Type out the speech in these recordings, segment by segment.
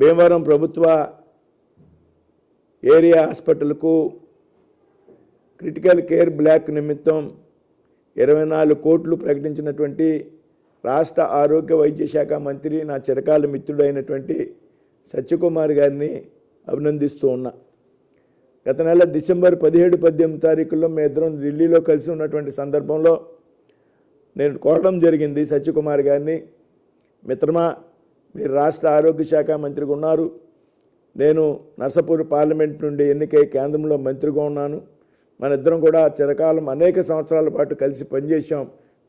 భీమవరం ప్రభుత్వ ఏరియా హాస్పిటల్కు critical care black నిమిత్తం 24 కోట్లు ప్రకటించినటువంటి రాష్ట్ర ఆరోగ్య వైద్య శాఖ మంత్రి నా చిరకాల మిత్రుడైనటువంటి సత్యకుమార్ గారిని అభినందిస్తూ ఉన్నా. గత నెల డిసెంబర్ 17-18 తారీఖుల్లో మేము ఇద్దరం ఢిల్లీలో కలిసి ఉన్నటువంటి సందర్భంలో నేను కోరడం జరిగింది సత్యకుమార్ గారిని, మిత్రమా మీరు రాష్ట్ర ఆరోగ్య శాఖ మంత్రిగా ఉన్నారు, నేను నర్సాపూర్ పార్లమెంట్ నుండి ఎన్నికై కేంద్రంలో మంత్రిగా ఉన్నాను, మన ఇద్దరం కూడా చిరకాలం అనేక సంవత్సరాల పాటు కలిసి పనిచేశాం.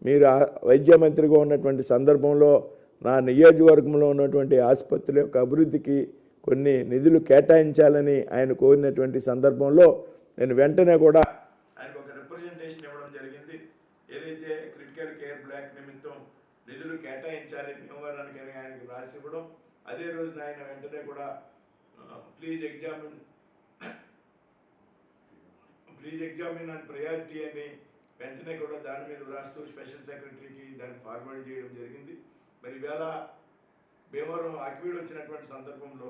మీరు వైద్య మంత్రిగా ఉన్నటువంటి సందర్భంలో నా నియోజకవర్గంలో ఉన్నటువంటి ఆసుపత్రుల యొక్క అభివృద్ధికి కొన్ని నిధులు కేటాయించాలని ఆయన కోరినటువంటి సందర్భంలో నేను వెంటనే కూడా ఆయనకు ఒక రిప్రజెంటేషన్ ఇవ్వడం జరిగింది. ఏదైతే క్రిటికల్ కేర్ బ్లాక్ నిమిత్తం నిధులు కేటాయించాలి భీమవరానికి ఆయనకి రాసి ఇవ్వడం, అదే రోజున ఆయన వెంటనే కూడా ప్లీజ్ ఎగ్జామిన్ అండ్ ప్రయారిటీ అని వెంటనే కూడా దాని మీద రాస్తూ స్పెషల్ సెక్రటరీకి దాన్ని ఫార్వర్డ్ చేయడం జరిగింది. మరి ఈవేళ భీమవరం అక్విడ్ వచ్చినటువంటి సందర్భంలో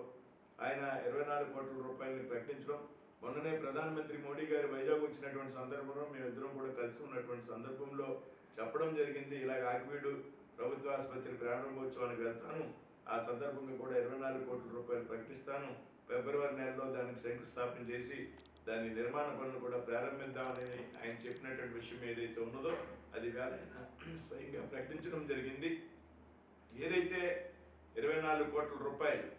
ఆయన 24 కోట్ల రూపాయలని ప్రకటించడం, మొన్ననే ప్రధానమంత్రి మోడీ గారు వైజాగ్ వచ్చినటువంటి సందర్భంలో మేమిద్దరం కూడా కలిసి ఉన్నటువంటి సందర్భంలో చెప్పడం జరిగింది, ఇలాగ అక్విడ్ ప్రభుత్వ ఆసుపత్రి ప్రారంభోత్సవానికి వెళ్తాను, ఆ సందర్భంగా కూడా 24 కోట్ల రూపాయలు ప్రకటిస్తాను, ఫిబ్రవరి నెలలో దానికి శంకుస్థాపన చేసి దాని నిర్మాణ పనులు కూడా ప్రారంభిద్దామని ఆయన చెప్పినటువంటి విషయం ఏదైతే ఉన్నదో అది వేళ ఆయన స్వయంగా ప్రకటించడం జరిగింది. ఏదైతే 24 కోట్ల రూపాయలు,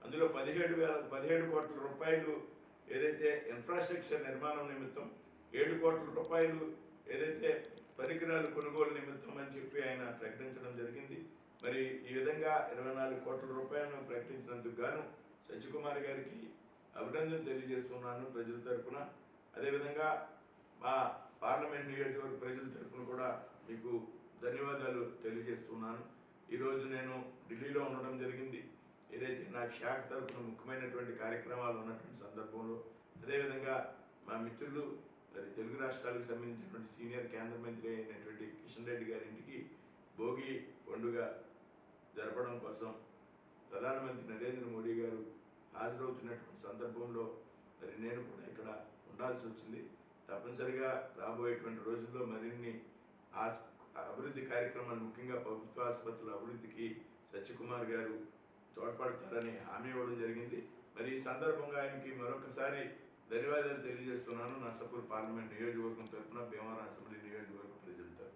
అందులో 17 కోట్ల రూపాయలు ఏదైతే ఇన్ఫ్రాస్ట్రక్చర్ నిర్మాణం నిమిత్తం, 7 కోట్ల రూపాయలు ఏదైతే పరికరాలు కొనుగోలు నిమిత్తం అని చెప్పి ఆయన ప్రకటించడం జరిగింది. మరి ఈ విధంగా 24 కోట్ల రూపాయలను ప్రకటించినందుకు గాను సత్యకుమార్ గారికి అభినందనలు తెలియజేస్తున్నాను ప్రజల తరఫున. అదేవిధంగా మా పార్లమెంట్ నియోజకవర్గ ప్రజల తరఫున కూడా మీకు ధన్యవాదాలు తెలియజేస్తున్నాను. ఈరోజు నేను ఢిల్లీలో ఉండడం జరిగింది, ఏదైతే నాకు శాఖ తరఫున ముఖ్యమైనటువంటి కార్యక్రమాలు ఉన్నటువంటి సందర్భంలో. అదేవిధంగా మా మిత్రులు మరి తెలుగు రాష్ట్రాలకు సంబంధించినటువంటి సీనియర్ కేంద్ర మంత్రి అయినటువంటి కిషన్ రెడ్డి గారి ఇంటికి భోగి పండుగ జరపడం కోసం ప్రధానమంత్రి నరేంద్ర మోడీ గారు హాజరవుతున్నటువంటి సందర్భంలో మరి నేను కూడా ఇక్కడ ఉండాల్సి వచ్చింది. తప్పనిసరిగా రాబోయేటువంటి రోజుల్లో మరిన్ని అభివృద్ధి కార్యక్రమాలు, ముఖ్యంగా ప్రభుత్వ ఆసుపత్రుల అభివృద్ధికి సత్యకుమార్ గారు తోడ్పడతారని హామీ ఇవ్వడం జరిగింది. మరి ఈ సందర్భంగా ఆయనకి మరొకసారి ధన్యవాదాలు తెలియజేస్తున్నాను నర్సాపూర్ పార్లమెంట్ నియోజకవర్గం తరఫున, భీమవరం అసెంబ్లీ నియోజకవర్గ ప్రజల తరఫున.